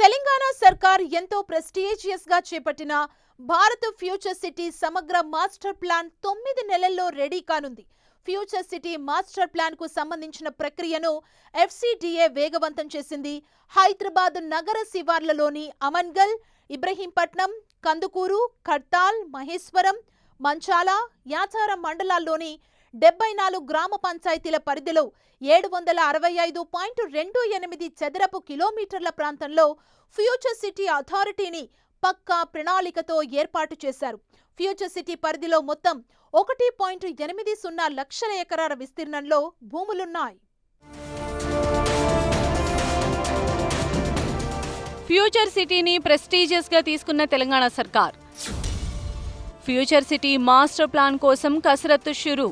తెలంగాణ సర్కార్ ఎంతో ప్రెస్టీజియస్ గా చేపట్టిన భారత్ ఫ్యూచర్ సిటీ సమగ్ర మాస్టర్ ప్లాన్ 9 నెలల్లో రెడీ కానుంది. ఫ్యూచర్ సిటీ మాస్టర్ ప్లాన్ కు సంబంధించిన ప్రక్రియను FCDA వేగవంతం చేసింది. హైదరాబాద్ నగర శివార్లలోని అమన్గల్, ఇబ్రహీంపట్నం, కందుకూరు, ఖడ్తాల్, మహేశ్వరం, మంచాల, యాచారం మండలాల్లోని 74 గ్రామ పంచాయతీల పరిధిలో 765.28 చదరపు కిలోమీటర్ల ప్రాంతంలో ఫ్యూచర్ సిటీ అథారిటీని పక్కా ప్రణాళికతో ఏర్పాటు చేశారు. ఫ్యూచర్ సిటీ పరిధిలో మొత్తం 1.80 లక్షల ఎకరాల విస్తీర్ణంలో భూములున్నాయి. ఫ్యూచర్ సిటీని ప్రెస్టీజియస్ గా తీసుకున్న తెలంగాణ సర్కార్ ఫ్యూచర్ సిటీ మాస్టర్ ప్లాన్ కోసం కసరత్తు షురూ.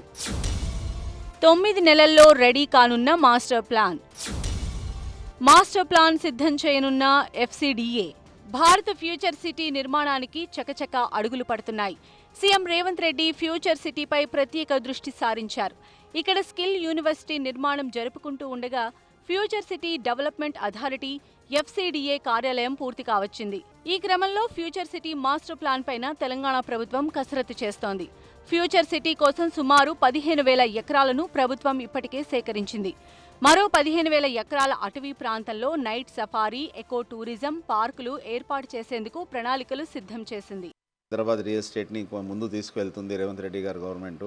9 నెలల్లో రెడీ కానున్న మాస్టర్ ప్లాన్ సిద్ధం చేయనున్న FCDA. భారత ఫ్యూచర్ సిటీ నిర్మాణానికి చకచక అడుగులు పడుతున్నాయి. సీఎం రేవంత్ రెడ్డి ఫ్యూచర్ సిటీపై ప్రత్యేక దృష్టి సారించారు. ఇక్కడ స్కిల్ యూనివర్సిటీ నిర్మాణం జరుపుకుంటూ ఉండగా future city development authority FCDA కార్యాలయం పూర్తి కావచ్చింది. ఈ క్రమంలో ఫ్యూచర్ సిటీ మాస్టర్ ప్లాన్ పైన తెలంగాణ ప్రభుత్వం కసరత్తు చేస్తోంది. ఫ్యూచర్ సిటీ కోసం సుమారు 15,000 ఎకరాలను ప్రభుత్వం ఇప్పటికే సేకరించింది. మరో 15,000 ఎకరాల అటవీ ప్రాంతంలో నైట్ సఫారీ, ఎకో టూరిజం పార్కులు ఏర్పాటు చేసేందుకు ప్రణాళికలు సిద్ధం చేసింది. హైదరాబాద్ రియల్ ఎస్టేట్ని ముందు తీసుకువెళ్తుంది రేవంత్ రెడ్డి గారు గవర్నమెంట్.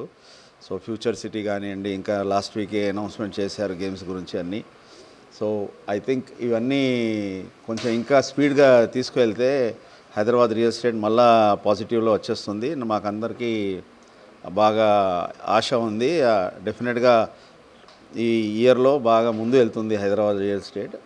సో ఫ్యూచర్ సిటీ కానివ్వండి, ఇంకా లాస్ట్ వీకే అనౌన్స్మెంట్ చేశారు గేమ్స్ గురించి అన్నీ. సో ఐ థింక్ ఇవన్నీ కొంచెం ఇంకా స్పీడ్గా తీసుకువెళ్తే హైదరాబాద్ రియల్ ఎస్టేట్ మళ్ళా పాజిటివ్లో వచ్చేస్తుంది. మాకందరికీ బాగా ఆశ ఉంది. డెఫినెట్గా ఈ ఇయర్లో బాగా ముందు వెళ్తుంది హైదరాబాద్ రియల్ ఎస్టేట్.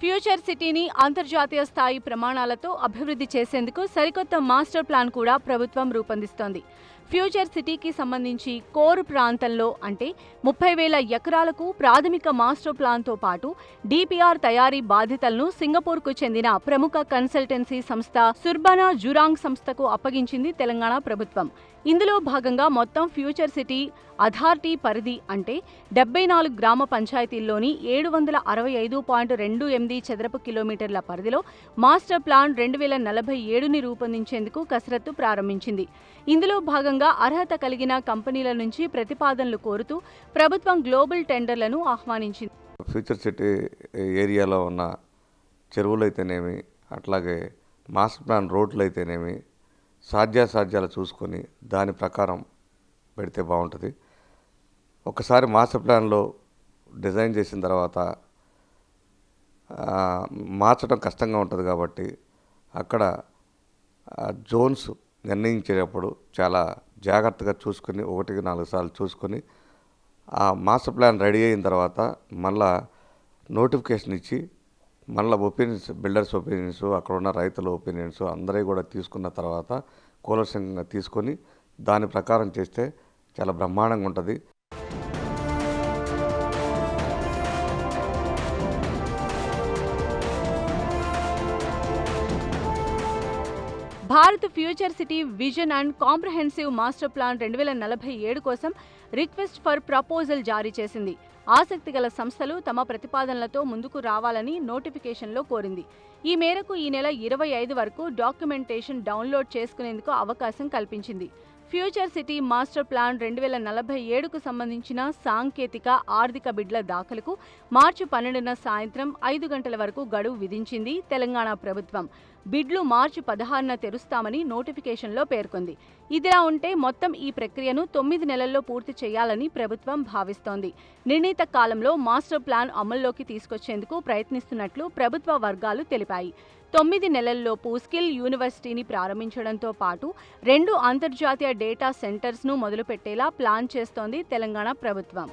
ఫ్యూచర్ సిటీని అంతర్జాతీయ స్థాయి ప్రమాణాలతో అభివృద్ధి చేసేందుకు సరికొత్త మాస్టర్ ప్లాన్ కూడా ప్రభుత్వం రూపొందిస్తోంది. ఫ్యూచర్ సిటీకి సంబంధించి కోర్ ప్రాంతంలో అంటే 30,000 ఎకరాలకు ప్రాథమిక మాస్టర్ ప్లాన్తో పాటు DPR తయారీ బాధ్యతలను సింగపూర్కు చెందిన ప్రముఖ కన్సల్టెన్సీ సంస్థ సుర్బనా జురాంగ్ సంస్థకు అప్పగించింది తెలంగాణ ప్రభుత్వం. ఇందులో భాగంగా మొత్తం ఫ్యూచర్ సిటీ అథారిటీ పరిధి అంటే 74 గ్రామ పంచాయతీల్లోని 765.28 చదరపు కిలోమీటర్ల పరిధిలో మాస్టర్ ప్లాన్ 2047ని రూపొందించేందుకు కసరత్తు ప్రారంభించింది. ఇందులో భాగంగా అర్హత కలిగిన కంపెనీల నుంచి ప్రతిపాదనలు కోరుతూ ప్రభుత్వం గ్లోబల్ టెండర్లను ఆహ్వానించింది. ఫ్యూచర్ సిటీ ఏరియాలో ఉన్న చెరువులు అయితేనేమి, అట్లాగే మాస్టర్ ప్లాన్ రోడ్లు అయితేనేమి సాధ్యాసాధ్యాలు చూసుకొని దాని ప్రకారం పెడితే బాగుంటుంది. ఒకసారి మాస్టర్ ప్లాన్లో డిజైన్ చేసిన తర్వాత మార్చడం కష్టంగా ఉంటుంది కాబట్టి అక్కడ జోన్స్ నిర్ణయించేటప్పుడు చాలా జాగ్రత్తగా చూసుకొని 1-4 సార్లు చూసుకొని ఆ మాస్టర్ ప్లాన్ రెడీ అయిన తర్వాత మళ్ళా నోటిఫికేషన్ ఇచ్చి మళ్ళీ ఒపీనియన్స్, బిల్డర్స్ ఒపీనియన్స్, అక్కడ ఉన్న రైతుల ఒపీనియన్స్ అందరూ కూడా తీసుకున్న తర్వాత కూలసంగా తీసుకొని దాని ప్రకారం చేస్తే చాలా బ్రహ్మాండంగా ఉంటుంది. Bharat future city vision and comprehensive master plan 2047 కోసం రిక్వెస్ట్ ఫర్ ప్రపోజల్ జారీ చేసింది. ఆసక్తి గల సంస్థలు తమ ప్రతిపాదనలతో ముందుకు రావాలని నోటిఫికేషన్లో కోరింది. ఈ మేరకు ఈ నెల 25 వరకు డాక్యుమెంటేషన్ డౌన్లోడ్ చేసుకునేందుకు అవకాశం కల్పించింది. ఫ్యూచర్ సిటీ మాస్టర్ ప్లాన్ 2047కు సంబంధించిన సాంకేతిక, ఆర్థిక బిడ్ల దాఖలకు మార్చి 12న సాయంత్రం 5 గంటల వరకు గడువు విధించింది తెలంగాణ ప్రభుత్వం. బిడ్లు మార్చి 16న తెరుస్తామని నోటిఫికేషన్లో పేర్కొంది. ఇదిలా ఉంటే మొత్తం ఈ ప్రక్రియను 9 నెలల్లో పూర్తి చేయాలని ప్రభుత్వం భావిస్తోంది. నిర్ణీత కాలంలో మాస్టర్ ప్లాన్ అమల్లోకి తీసుకొచ్చేందుకు ప్రయత్నిస్తున్నట్లు ప్రభుత్వ వర్గాలు తెలిపాయి. 9 నెలల్లోపు స్కిల్ యూనివర్సిటీని ప్రారంభించడంతో పాటు 2 అంతర్జాతీయ డేటా సెంటర్స్ను మొదలుపెట్టేలా ప్లాన్ చేస్తోంది తెలంగాణ ప్రభుత్వం.